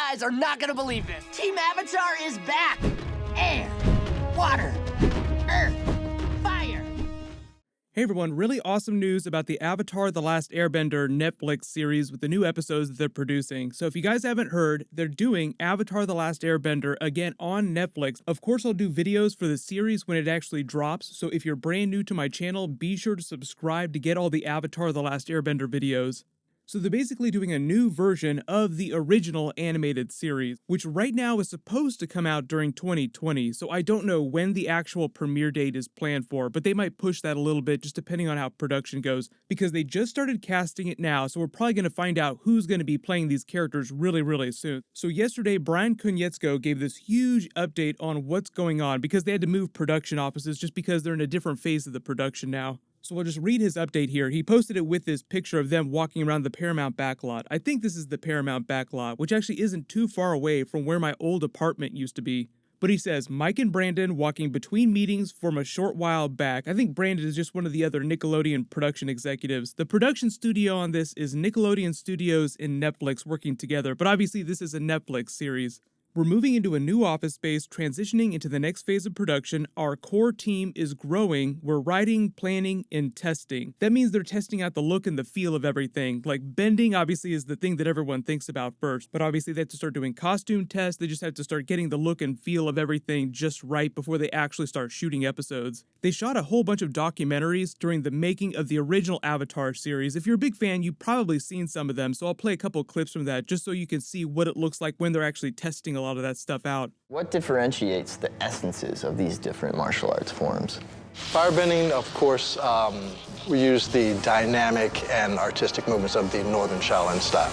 guys are not gonna believe this. Team Avatar is back. Air, water, earth, fire. Hey everyone, really awesome news about the Avatar The Last Airbender Netflix series with the new episodes that they're producing. So if you guys haven't heard, they're doing Avatar The Last Airbender again on Netflix. Of course, I'll do videos for the series when it actually drops, so if you're brand new to my channel, be sure to subscribe to get all the Avatar The Last Airbender videos. So they're basically doing a new version of the original animated series, which right now is supposed to come out during 2020, so I don't know when the actual premiere date is planned for, but they might push that a little bit just depending on how production goes, because they just started casting it now, so we're probably going to find out who's going to be playing these characters really soon. So yesterday, Bryan Konietzko gave this huge update on what's going on, because they had to move production offices just because they're in a different phase of the production now. So we'll just read his update here. He posted it with this picture of them walking around the Paramount backlot. I think this is the Paramount backlot, which actually isn't too far away from where my old apartment used to be. But he says, Mike and Brandon walking between meetings from a short while back. I think Brandon is just one of the other Nickelodeon production executives. The production studio on this is Nickelodeon Studios and Netflix working together, but obviously this is a Netflix series. We're moving into a new office space, transitioning into the next phase of production. Our core team is growing. We're writing, planning, and testing. That means they're testing out the look and the feel of everything. Like bending obviously is the thing that everyone thinks about first, but obviously they have to start doing costume tests. They just have to start getting the look and feel of everything just right before they actually start shooting episodes. They shot a whole bunch of documentaries during the making of the original Avatar series. If you're a big fan, you've probably seen some of them, so I'll play a couple clips from that just so you can see what it looks like when they're actually testing a lot of that stuff out. What differentiates the essences of these different martial arts forms? Firebending, of course, we use the dynamic and artistic movements of the Northern Shaolin style.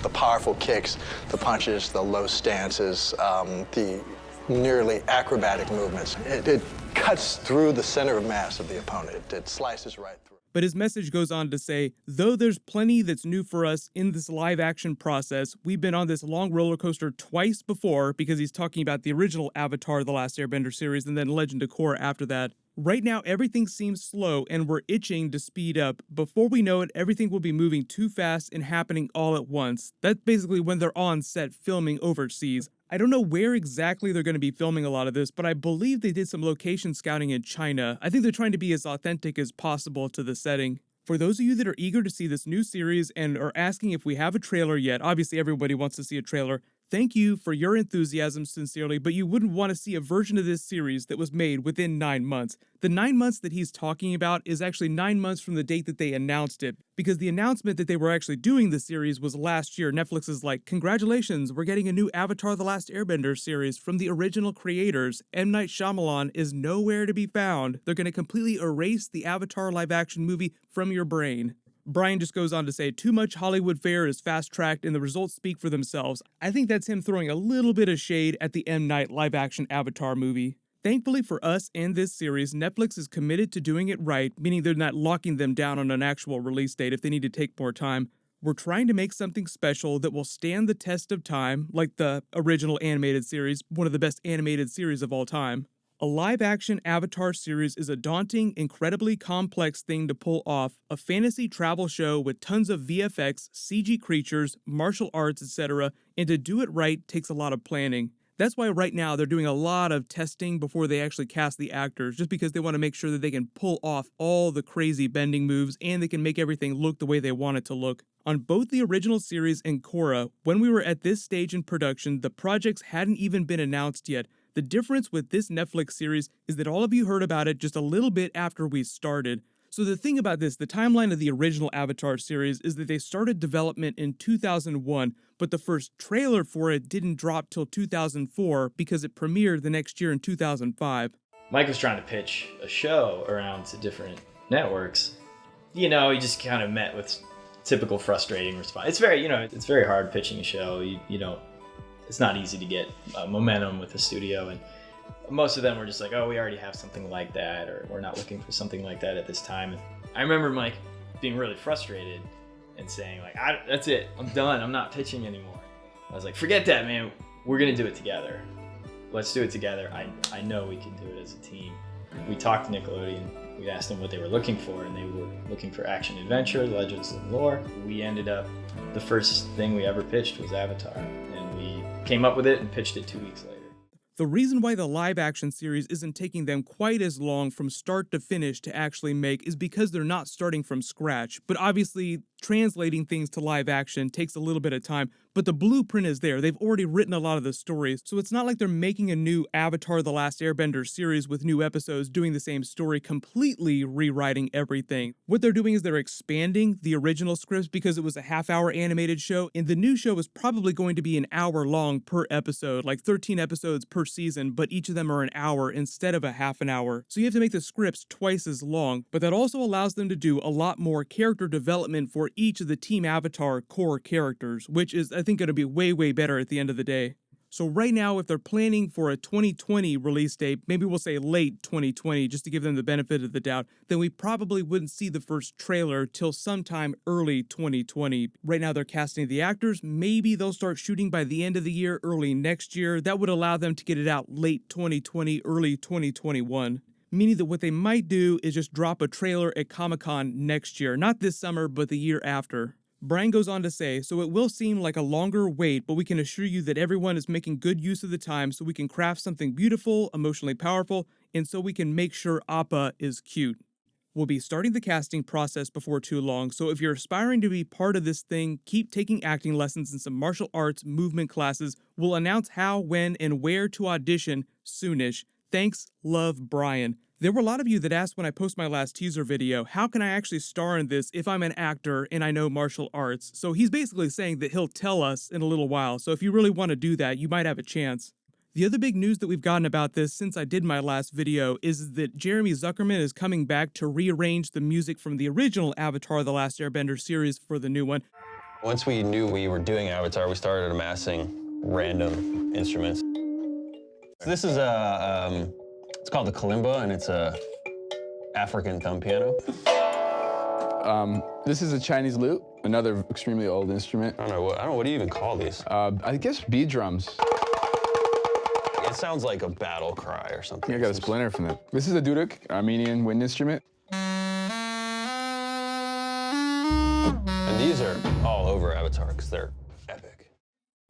The powerful kicks, the punches, the low stances, the nearly acrobatic movements. It cuts through the center of mass of the opponent. It slices right through. But his message goes on to say, though there's plenty that's new for us in this live action process, we've been on this long roller coaster twice before, because he's talking about the original Avatar The Last Airbender series and then Legend of Korra after that. Right now, everything seems slow and we're itching to speed up. Before we know it, everything will be moving too fast and happening all at once. That's basically when they're on set filming overseas. I don't know where exactly they're going to be filming a lot of this, but I believe they did some location scouting in China. I think they're trying to be as authentic as possible to the setting. For those of you that are eager to see this new series and are asking if we have a trailer yet, obviously everybody wants to see a trailer. Thank you for your enthusiasm, sincerely, but you wouldn't want to see a version of this series that was made within 9 months. The 9 months that he's talking about is actually 9 months from the date that they announced it, because the announcement that they were actually doing the series was last year. Netflix is like, congratulations, we're getting a new Avatar The Last Airbender series from the original creators. M. Night Shyamalan is nowhere to be found. They're going to completely erase the Avatar live-action movie from your brain. Bryan just goes on to say, too much Hollywood fare is fast-tracked and the results speak for themselves. I think that's him throwing a little bit of shade at the M. Night live-action Avatar movie. Thankfully for us and this series, Netflix is committed to doing it right, meaning they're not locking them down on an actual release date if they need to take more time. We're trying to make something special that will stand the test of time, like the original animated series, one of the best animated series of all time. A live-action Avatar series is a daunting, incredibly complex thing to pull off, a fantasy travel show with tons of VFX, CG creatures, martial arts, etc., and to do it right takes a lot of planning. That's why right now they're doing a lot of testing before they actually cast the actors, just because they want to make sure that they can pull off all the crazy bending moves and they can make everything look the way they want it to look. On both the original series and Korra, when we were at this stage in production, the projects hadn't even been announced yet. The difference with this Netflix series is that all of you heard about it just a little bit after we started. So the thing about this, the timeline of the original Avatar series is that they started development in 2001, but the first trailer for it didn't drop till 2004 because it premiered the next year in 2005. Mike was trying to pitch a show around to different networks. You know, he just kind of met with typical frustrating response. It's very, it's very hard pitching a show. You don't. It's not easy to get momentum with the studio, and most of them were just like, oh, we already have something like that, or we're not looking for something like that at this time. And I remember Mike being really frustrated and saying, like, that's it, I'm done, I'm not pitching anymore. I was like, forget that, man, we're gonna do it together. Let's do it together. I know we can do it as a team. We talked to Nickelodeon We asked them what they were looking for, and they were looking for action adventure, legends and lore. We ended up, the first thing we ever pitched was Avatar, and we came up with it and pitched it 2 weeks later. The reason why the live action series isn't taking them quite as long from start to finish to actually make is because they're not starting from scratch. But obviously, translating things to live action takes a little bit of time, but the blueprint is there. They've already written a lot of the stories, so it's not like they're making a new Avatar The Last Airbender series with new episodes doing the same story, completely rewriting everything. What they're doing is they're expanding the original scripts because it was a half-hour animated show, and the new show is probably going to be an hour long per episode, like 13 episodes per season, but each of them are an hour instead of a half an hour. So you have to make the scripts twice as long, but that also allows them to do a lot more character development for each of the Team Avatar core characters, which is, I think, going to be way, way better at the end of the day. So right now, if they're planning for a 2020 release date, maybe we'll say late 2020, just to give them the benefit of the doubt, then we probably wouldn't see the first trailer till sometime early 2020. Right now, they're casting the actors. Maybe they'll start shooting by the end of the year, early next year. That would allow them to get it out late 2020, early 2021. Meaning that what they might do is just drop a trailer at Comic-Con next year. Not this summer, but the year after. Bryan goes on to say, so it will seem like a longer wait, but we can assure you that everyone is making good use of the time so we can craft something beautiful, emotionally powerful, and so we can make sure Appa is cute. We'll be starting the casting process before too long, so if you're aspiring to be part of this thing, keep taking acting lessons and some martial arts movement classes. We'll announce how, when, and where to audition soonish. Thanks, love, Bryan. There were a lot of you that asked when I post my last teaser video, how can I actually star in this if I'm an actor and I know martial arts? So he's basically saying that he'll tell us in a little while, so if you really want to do that, you might have a chance. The other big news that we've gotten about this since I did my last video is that Jeremy Zuckerman is coming back to rearrange the music from the original Avatar The Last Airbender series for the new one. Once we knew we were doing Avatar, we started amassing random instruments. So this is it's called the kalimba, and it's a African thumb piano. This is a Chinese lute, another extremely old instrument. I don't know, what do you even call these? I guess bead drums. It sounds like a battle cry or something. I think I got a splinter from it. This is a duduk, Armenian wind instrument. And these are all over Avatar because they're epic.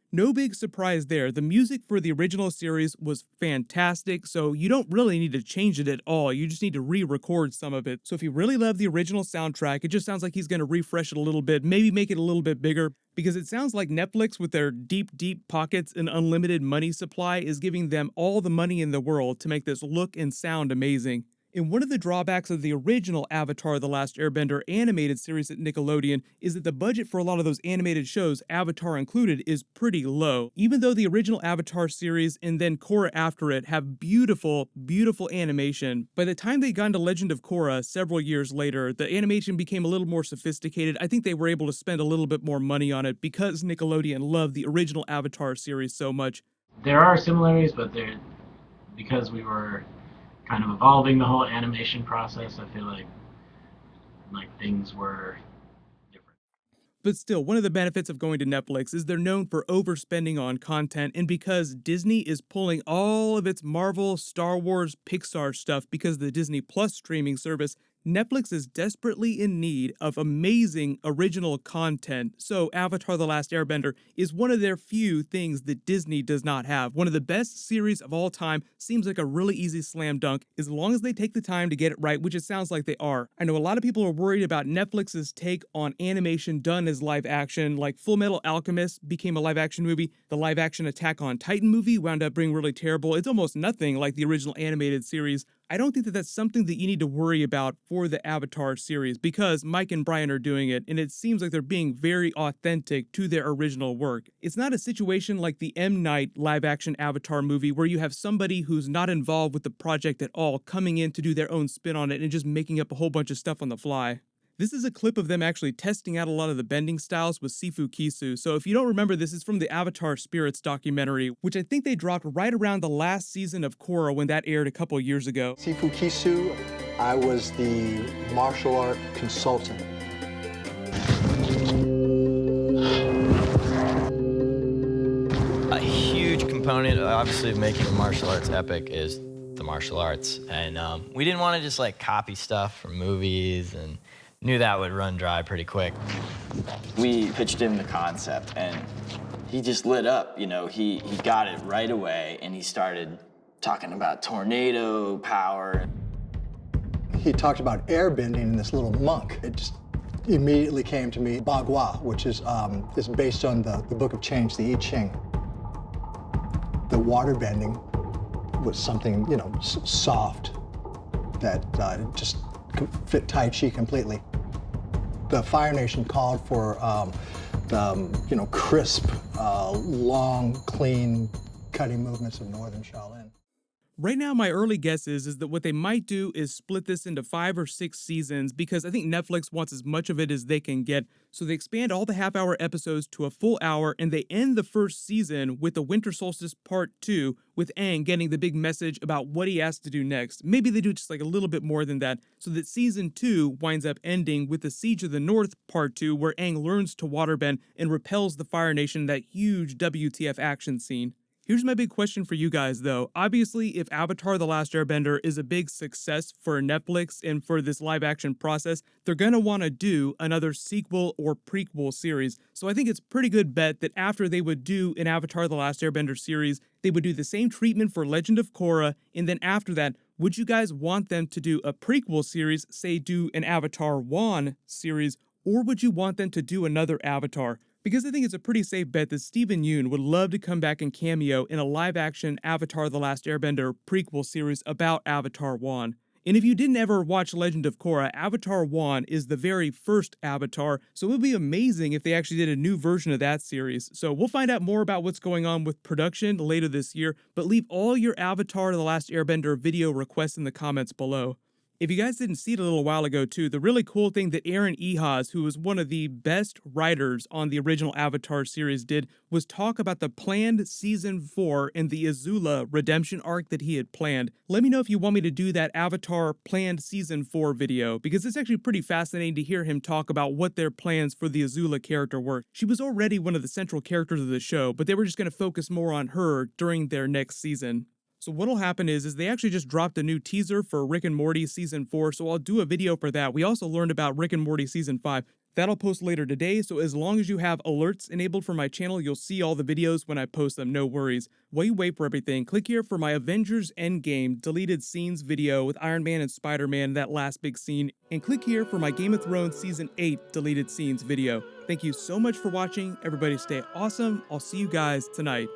No big surprise there. The music for the original series was fantastic, so you don't really need to change it at all. You just need to re-record some of it. So if you really love the original soundtrack, it just sounds like he's going to refresh it a little bit, maybe make it a little bit bigger, because it sounds like Netflix, with their deep, deep pockets and unlimited money supply, is giving them all the money in the world to make this look and sound amazing. And one of the drawbacks of the original Avatar The Last Airbender animated series at Nickelodeon is that the budget for a lot of those animated shows, Avatar included, is pretty low. Even though the original Avatar series and then Korra after it have beautiful, beautiful animation, by the time they got into Legend of Korra several years later, the animation became a little more sophisticated. I think they were able to spend a little bit more money on it because Nickelodeon loved the original Avatar series so much. There are similarities, but because we were kind of evolving the whole animation process, I feel like things were different. But still, one of the benefits of going to Netflix is they're known for overspending on content, and because Disney is pulling all of its Marvel, Star Wars, Pixar stuff because of the Disney Plus streaming service, Netflix is desperately in need of amazing original content, so Avatar The Last Airbender is one of their few things that Disney does not have. One of the best series of all time, seems like a really easy slam dunk, as long as they take the time to get it right, which it sounds like they are. I know a lot of people are worried about Netflix's take on animation done as live action, like Full Metal Alchemist became a live action movie, the live action Attack on Titan movie wound up being really terrible. It's almost nothing like the original animated series. I don't think that that's something that you need to worry about for the Avatar series because Mike and Bryan are doing it, and it seems like they're being very authentic to their original work. It's not a situation like the M. Night live-action Avatar movie where you have somebody who's not involved with the project at all coming in to do their own spin on it and just making up a whole bunch of stuff on the fly. This is a clip of them actually testing out a lot of the bending styles with Sifu Kisu, so if you don't remember, this is from the Avatar Spirits documentary, which I think they dropped right around the last season of Korra when that aired a couple years ago. Sifu Kisu, I was the martial art consultant. A huge component, obviously, of making a martial arts epic is the martial arts. And we didn't want to just like copy stuff from movies, and knew that would run dry pretty quick. We pitched him the concept, and he just lit up. You know, he got it right away, and he started talking about tornado power. He talked about airbending in this little monk. It just immediately came to me, Bagua, which is based on the Book of Change, the I Ching. The waterbending was something, you know, soft that just fit Tai Chi completely. The Fire Nation called for you know, crisp, long, clean, cutting movements of Northern Shaolin. Right now, my early guess is that what they might do is split this into 5 or 6 seasons, because I think Netflix wants as much of it as they can get. So they expand all the half-hour episodes to a full hour, and they end the first season with the Winter Solstice Part 2, with Aang getting the big message about what he has to do next. Maybe they do just like a little bit more than that, so that Season 2 winds up ending with the Siege of the North Part 2, where Aang learns to waterbend and repels the Fire Nation in that huge WTF action scene. Here's my big question for you guys, though. Obviously, if Avatar The Last Airbender is a big success for Netflix and for this live-action process, they're gonna want to do another sequel or prequel series. So I think it's a pretty good bet that after they would do an Avatar The Last Airbender series, they would do the same treatment for Legend of Korra, and then after that, would you guys want them to do a prequel series, say do an Avatar 1 series, or would you want them to do another Avatar? Because I think it's a pretty safe bet that Steven Yeun would love to come back and cameo in a live-action Avatar The Last Airbender prequel series about Avatar 1. And if you didn't ever watch Legend of Korra, Avatar 1 is the very first Avatar, so it would be amazing if they actually did a new version of that series. So we'll find out more about what's going on with production later this year, but leave all your Avatar The Last Airbender video requests in the comments below. If you guys didn't see it a little while ago too, the really cool thing that Aaron Ehasz, who was one of the best writers on the original Avatar series, did was talk about the planned Season 4 and the Azula redemption arc that he had planned. Let me know if you want me to do that Avatar planned Season 4 video, because it's actually pretty fascinating to hear him talk about what their plans for the Azula character were. She was already one of the central characters of the show, but they were just going to focus more on her during their next season. So what'll happen is they actually just dropped a new teaser for Rick and Morty Season 4, so I'll do a video for that. We also learned about Rick and Morty Season 5. That'll post later today, so as long as you have alerts enabled for my channel, you'll see all the videos when I post them, no worries. While you wait for everything, click here for my Avengers Endgame deleted scenes video with Iron Man and Spider-Man, that last big scene, and click here for my Game of Thrones Season 8 deleted scenes video. Thank you so much for watching. Everybody stay awesome. I'll see you guys tonight.